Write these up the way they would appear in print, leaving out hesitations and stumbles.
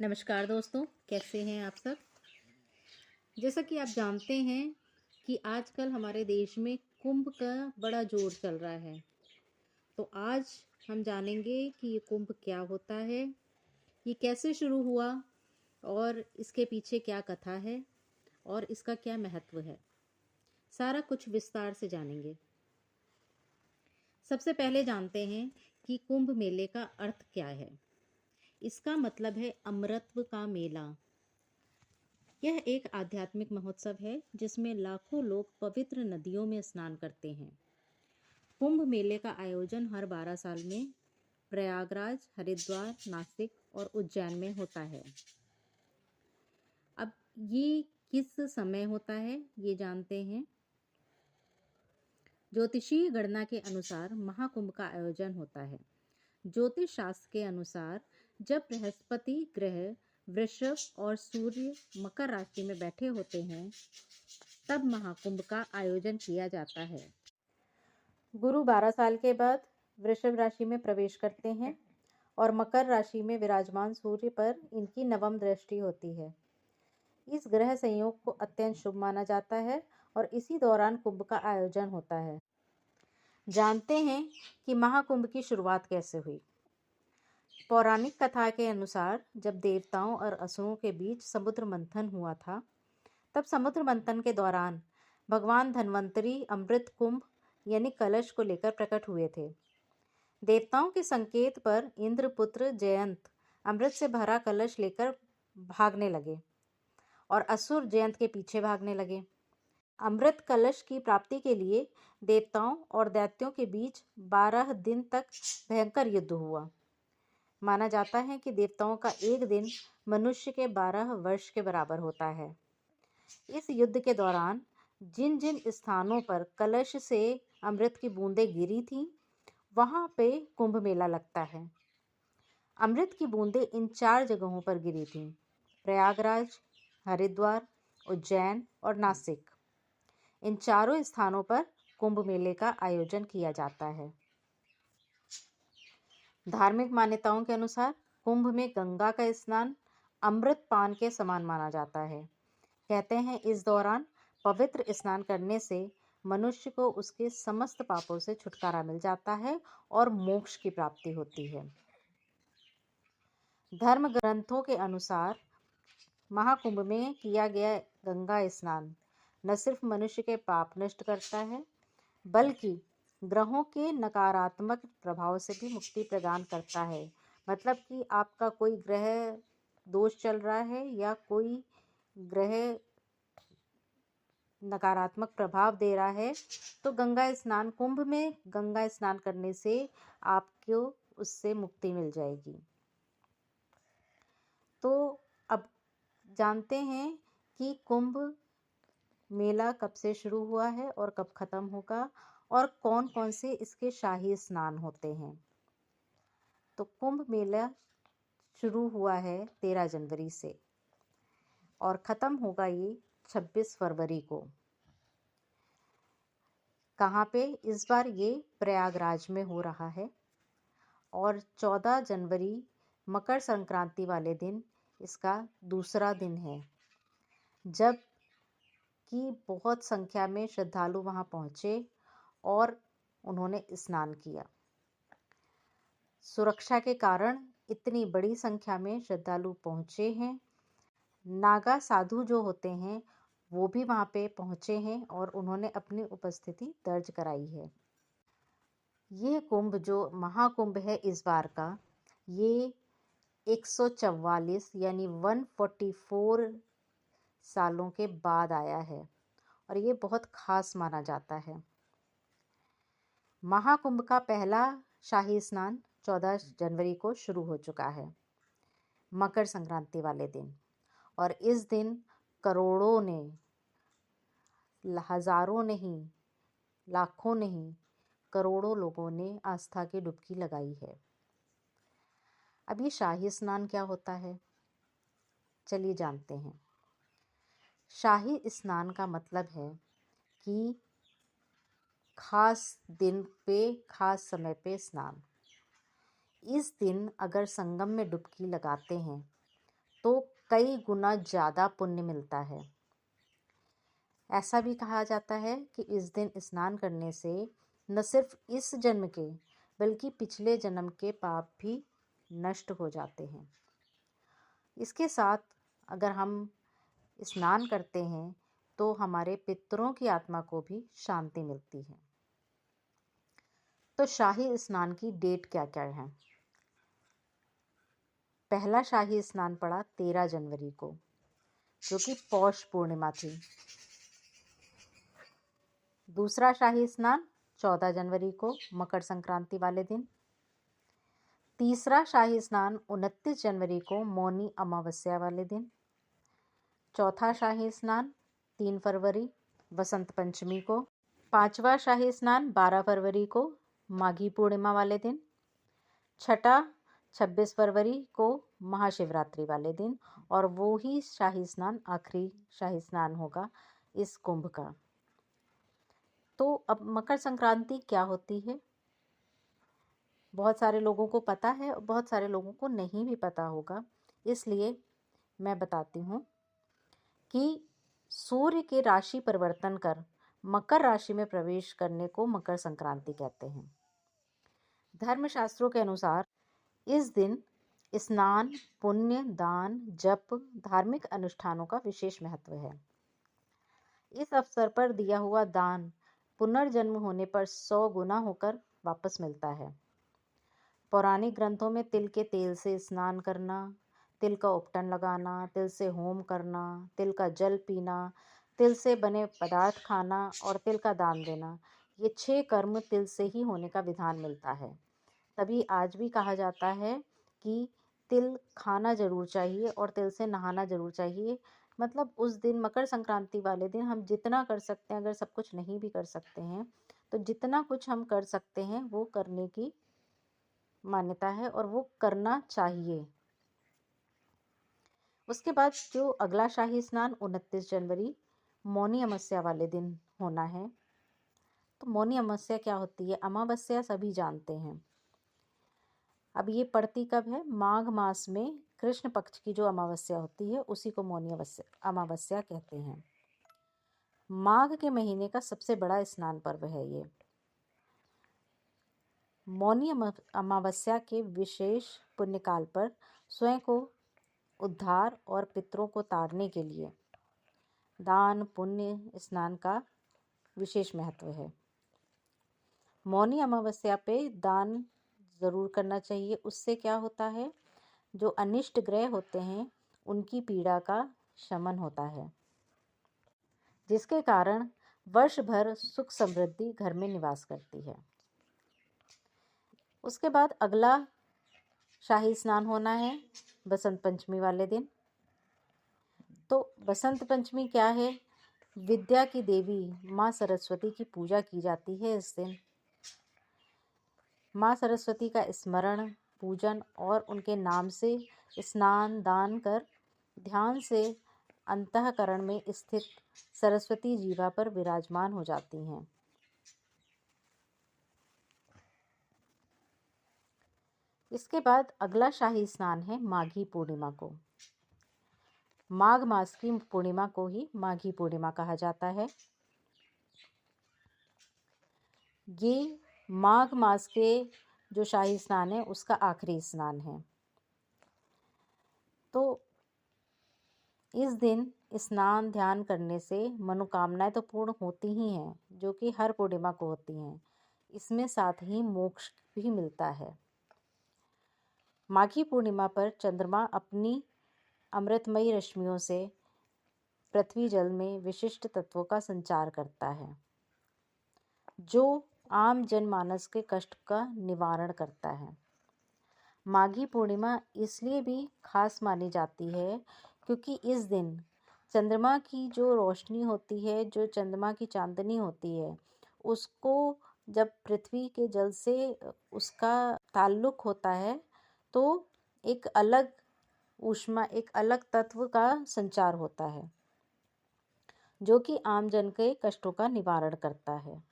नमस्कार दोस्तों, कैसे हैं आप सब। जैसा कि आप जानते हैं कि आजकल हमारे देश में कुंभ का बड़ा जोर चल रहा है। तो आज हम जानेंगे कि ये कुंभ क्या होता है, ये कैसे शुरू हुआ और इसके पीछे क्या कथा है और इसका क्या महत्व है। सारा कुछ विस्तार से जानेंगे। सबसे पहले जानते हैं कि कुंभ मेले का अर्थ क्या है। इसका मतलब है अमरत्व का मेला। यह एक आध्यात्मिक महोत्सव है जिसमें लाखों लोग पवित्र नदियों में स्नान करते हैं। कुंभ मेले का आयोजन हर 12 साल में प्रयागराज, हरिद्वार, नासिक और उज्जैन में होता है। अब ये किस समय होता है ये जानते हैं। ज्योतिषीय गणना के अनुसार महाकुंभ का आयोजन होता है। ज्योतिष शास्त्र के अनुसार जब बृहस्पति ग्रह वृषभ और सूर्य मकर राशि में बैठे होते हैं तब महाकुंभ का आयोजन किया जाता है। गुरु 12 साल के बाद वृषभ राशि में प्रवेश करते हैं और मकर राशि में विराजमान सूर्य पर इनकी नवम दृष्टि होती है। इस ग्रह संयोग को अत्यंत शुभ माना जाता है और इसी दौरान कुंभ का आयोजन होता है। जानते हैं कि महाकुंभ की शुरुआत कैसे हुई। पौराणिक कथा के अनुसार जब देवताओं और असुरों के बीच समुद्र मंथन हुआ था, तब समुद्र मंथन के दौरान भगवान धन्वंतरी अमृत कुंभ यानी कलश को लेकर प्रकट हुए थे। देवताओं के संकेत पर इंद्रपुत्र जयंत अमृत से भरा कलश लेकर भागने लगे और असुर जयंत के पीछे भागने लगे। अमृत कलश की प्राप्ति के लिए देवताओं और दैत्यों के बीच 12 दिन तक भयंकर युद्ध हुआ। माना जाता है कि देवताओं का एक दिन मनुष्य के 12 वर्ष के बराबर होता है। इस युद्ध के दौरान जिन जिन स्थानों पर कलश से अमृत की बूंदें गिरी थीं, वहां पे कुंभ मेला लगता है। अमृत की बूंदें इन 4 जगहों पर गिरी थीं: प्रयागराज, हरिद्वार, उज्जैन और नासिक। इन चारों स्थानों पर कुंभ मेले का आयोजन किया जाता है। धार्मिक मान्यताओं के अनुसार कुंभ में गंगा का स्नान अमृत पान के समान माना जाता है। कहते हैं इस दौरान पवित्र स्नान करने से मनुष्य को उसके समस्त पापों से छुटकारा मिल जाता है और मोक्ष की प्राप्ति होती है। धर्म ग्रंथों के अनुसार महाकुंभ में किया गया गंगा स्नान न सिर्फ मनुष्य के पाप नष्ट करता है, बल्कि ग्रहों के नकारात्मक प्रभाव से भी मुक्ति प्रदान करता है। मतलब कि आपका कोई ग्रह दोष चल रहा है या कोई ग्रह नकारात्मक प्रभाव दे रहा है, तो गंगा स्नान, कुंभ में गंगा स्नान करने से आपको उससे मुक्ति मिल जाएगी। तो अब जानते हैं कि कुंभ मेला कब से शुरू हुआ है और कब खत्म होगा और कौन कौन से इसके शाही स्नान होते हैं। तो कुंभ मेला शुरू हुआ है 13 जनवरी से और ख़त्म होगा ये 26 फरवरी को। कहाँ पे? इस बार ये प्रयागराज में हो रहा है और 14 जनवरी मकर संक्रांति वाले दिन इसका दूसरा दिन है, जब कि बहुत संख्या में श्रद्धालु वहाँ पहुँचे और उन्होंने स्नान किया। सुरक्षा के कारण इतनी बड़ी संख्या में श्रद्धालु पहुँचे हैं। नागा साधु जो होते हैं वो भी वहाँ पे पहुँचे हैं और उन्होंने अपनी उपस्थिति दर्ज कराई है। ये कुंभ जो महाकुंभ है इस बार का, ये 144 यानी 144 सालों के बाद आया है और ये बहुत खास माना जाता है। महाकुंभ का पहला शाही स्नान 14 जनवरी को शुरू हो चुका है, मकर संक्रांति वाले दिन। और इस दिन करोड़ों ने, हजारों नहीं, लाखों नहीं, करोड़ों लोगों ने आस्था की डुबकी लगाई है। अब ये शाही स्नान क्या होता है, चलिए जानते हैं। शाही स्नान का मतलब है कि खास दिन पे, खास समय पे स्नान। इस दिन अगर संगम में डुबकी लगाते हैं तो कई गुना ज़्यादा पुण्य मिलता है। ऐसा भी कहा जाता है कि इस दिन स्नान करने से न सिर्फ इस जन्म के बल्कि पिछले जन्म के पाप भी नष्ट हो जाते हैं। इसके साथ अगर हम स्नान करते हैं तो हमारे पितरों की आत्मा को भी शांति मिलती है। तो शाही स्नान की डेट क्या क्या है? पहला शाही स्नान पड़ा 13 जनवरी को, जो कि पौष पूर्णिमा थी। दूसरा शाही स्नान 14 जनवरी को, मकर संक्रांति वाले दिन। तीसरा शाही स्नान 29 जनवरी को, मौनी अमावस्या वाले दिन। चौथा शाही स्नान 3 फरवरी, वसंत पंचमी को। पांचवा शाही स्नान 12 फरवरी को, माघी पूर्णिमा वाले दिन। छठा 26 फरवरी को, महाशिवरात्रि वाले दिन। और वो ही शाही स्नान आखिरी शाही स्नान होगा इस कुंभ का। तो अब मकर संक्रांति क्या होती है? बहुत सारे लोगों को पता है, बहुत सारे लोगों को नहीं भी पता होगा, इसलिए मैं बताती हूँ कि सूर्य के राशि परिवर्तन कर मकर राशि में प्रवेश करने को मकर संक्रांति कहते हैं। धर्मशास्त्रों के अनुसार इस दिन स्नान, पुण्य, दान, जप, धार्मिक अनुष्ठानों का विशेष महत्व है। इस अवसर पर दिया हुआ दान पुनर्जन्म होने पर 100 गुना होकर वापस मिलता है। पौराणिक ग्रंथों में तिल के तेल से स्नान करना, तिल का उपटन लगाना, तिल से होम करना, तिल का जल पीना, तिल से बने पदार्थ खाना और तिल का दान देना, ये 6 कर्म तिल से ही होने का विधान मिलता है। तभी आज भी कहा जाता है कि तिल खाना जरूर चाहिए और तिल से नहाना जरूर चाहिए। मतलब उस दिन मकर संक्रांति वाले दिन हम जितना कर सकते हैं, अगर सब कुछ नहीं भी कर सकते हैं तो जितना कुछ हम कर सकते हैं वो करने की मान्यता है और वो करना चाहिए। उसके बाद जो अगला शाही स्नान 29 जनवरी मौनी अमावस्या वाले दिन होना है। तो मौनी अमावस्या क्या होती है? अमावस्या सभी जानते हैं। अब ये पड़ती कब है? माघ मास में कृष्ण पक्ष की जो अमावस्या होती है उसी को मौनी अमावस्या कहते हैं। माघ के महीने का सबसे बड़ा स्नान पर्व है ये। मौनी अमावस्या के विशेष पुण्यकाल पर स्वयं को उद्धार और पितरों को तारने के लिए दान, पुण्य, स्नान का विशेष महत्व है। मौनी अमावस्या पे दान ज़रूर करना चाहिए। उससे क्या होता है, जो अनिष्ट ग्रह होते हैं उनकी पीड़ा का शमन होता है, जिसके कारण वर्ष भर सुख समृद्धि घर में निवास करती है। उसके बाद अगला शाही स्नान होना है बसंत पंचमी वाले दिन। तो बसंत पंचमी क्या है? विद्या की देवी माँ सरस्वती की पूजा की जाती है इस दिन। माँ सरस्वती का स्मरण, पूजन और उनके नाम से स्नान दान कर ध्यान से अंतःकरण में स्थित सरस्वती जीवा पर विराजमान हो जाती हैं। इसके बाद अगला शाही स्नान है माघी पूर्णिमा को। माघ मास की पूर्णिमा को ही माघी पूर्णिमा कहा जाता है। ये माघ मास के जो शाही स्नान है उसका आखिरी स्नान है। तो इस दिन स्नान ध्यान करने से मनोकामनाएं तो पूर्ण होती ही हैं, जो कि हर पूर्णिमा को होती हैं। इसमें साथ ही मोक्ष भी मिलता है। माघी पूर्णिमा पर चंद्रमा अपनी अमृतमयी रश्मियों से पृथ्वी जल में विशिष्ट तत्वों का संचार करता है, जो आम जनमानस के कष्ट का निवारण करता है। माघी पूर्णिमा इसलिए भी खास मानी जाती है क्योंकि इस दिन चंद्रमा की जो रोशनी होती है, जो चंद्रमा की चांदनी होती है, उसको जब पृथ्वी के जल से उसका ताल्लुक होता है तो एक अलग ऊष्मा, एक अलग तत्व का संचार होता है, जो कि आम जन के कष्टों का निवारण करता है।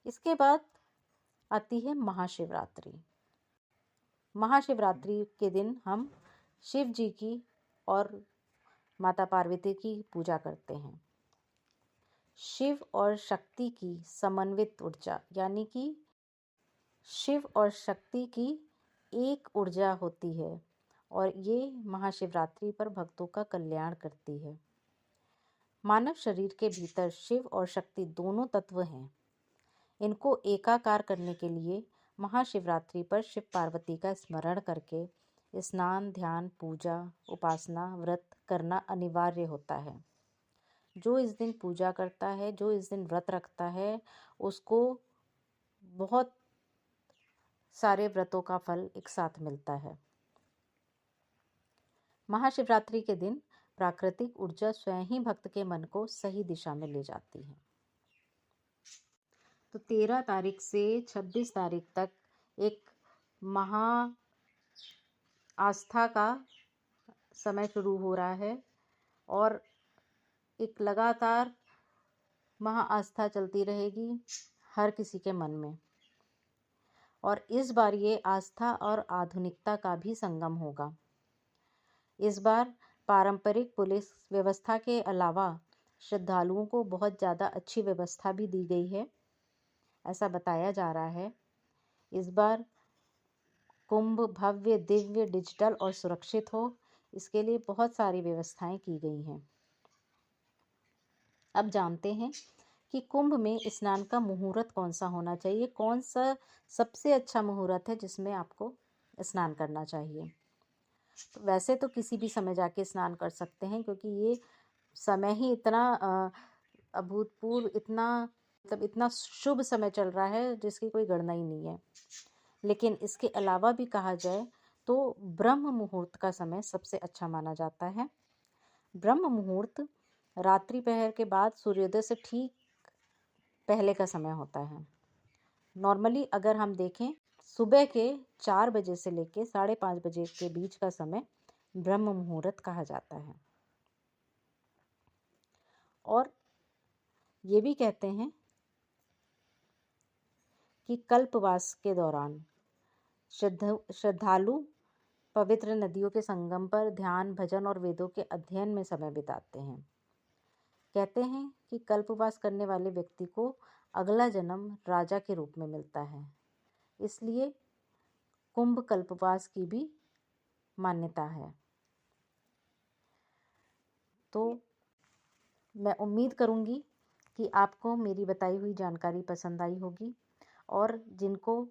इसके बाद आती है महाशिवरात्रि। महाशिवरात्रि के दिन हम शिव जी की और माता पार्वती की पूजा करते हैं। शिव और शक्ति की समन्वित ऊर्जा, यानी कि शिव और शक्ति की एक ऊर्जा होती है और ये महाशिवरात्रि पर भक्तों का कल्याण करती है। मानव शरीर के भीतर शिव और शक्ति दोनों तत्व हैं। इनको एकाकार करने के लिए महाशिवरात्रि पर शिव पार्वती का स्मरण करके स्नान, ध्यान, पूजा, उपासना, व्रत करना अनिवार्य होता है। जो इस दिन पूजा करता है, जो इस दिन व्रत रखता है, उसको बहुत सारे व्रतों का फल एक साथ मिलता है। महाशिवरात्रि के दिन प्राकृतिक ऊर्जा स्वयं ही भक्त के मन को सही दिशा में ले जाती है। तो 13 तारीख से 26 तारीख तक एक महा आस्था का समय शुरू हो रहा है और एक लगातार महा आस्था चलती रहेगी हर किसी के मन में। और इस बार ये आस्था और आधुनिकता का भी संगम होगा। इस बार पारंपरिक पुलिस व्यवस्था के अलावा श्रद्धालुओं को बहुत ज़्यादा अच्छी व्यवस्था भी दी गई है, ऐसा बताया जा रहा है। इस बार कुंभ भव्य, दिव्य, डिजिटल और सुरक्षित हो, इसके लिए बहुत सारी व्यवस्थाएं की गई हैं। अब जानते हैं कि कुंभ में स्नान का मुहूर्त कौन सा होना चाहिए, कौन सा सबसे अच्छा मुहूर्त है जिसमें आपको स्नान करना चाहिए। तो वैसे तो किसी भी समय जाके स्नान कर सकते हैं, क्योंकि ये समय ही इतना अभूतपूर्व, इतना शुभ समय चल रहा है जिसकी कोई गणना ही नहीं है। लेकिन इसके अलावा भी कहा जाए तो ब्रह्म मुहूर्त का समय सबसे अच्छा माना जाता है। ब्रह्म मुहूर्त रात्रि पहर के बाद सूर्योदय से ठीक पहले का समय होता है। नॉर्मली अगर हम देखें, सुबह के 4 बजे से लेके 5:30 बजे के बीच का समय ब्रह्म मुहूर्त कहा जाता है। और ये भी कहते हैं कि कल्पवास के दौरान श्रद्धालु पवित्र नदियों के संगम पर ध्यान, भजन और वेदों के अध्ययन में समय बिताते हैं। कहते हैं कि कल्पवास करने वाले व्यक्ति को अगला जन्म राजा के रूप में मिलता है, इसलिए कुंभ कल्पवास की भी मान्यता है। तो मैं उम्मीद करूंगी कि आपको मेरी बताई हुई जानकारी पसंद आई होगी, और जिनको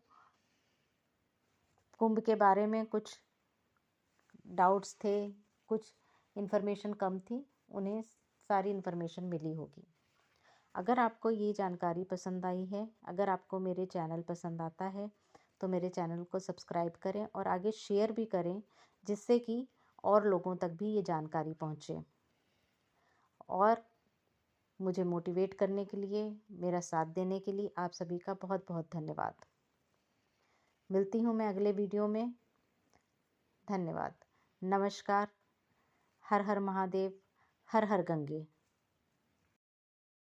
कुंभ के बारे में कुछ डाउट्स थे, कुछ इन्फॉर्मेशन कम थी, उन्हें सारी इन्फॉर्मेशन मिली होगी। अगर आपको ये जानकारी पसंद आई है, अगर आपको मेरे चैनल पसंद आता है, तो मेरे चैनल को सब्सक्राइब करें और आगे शेयर भी करें, जिससे कि और लोगों तक भी ये जानकारी पहुँचे। और मुझे मोटिवेट करने के लिए, मेरा साथ देने के लिए आप सभी का बहुत बहुत धन्यवाद। मिलती हूँ मैं अगले वीडियो में। धन्यवाद। नमस्कार। हर हर महादेव, हर हर गंगे।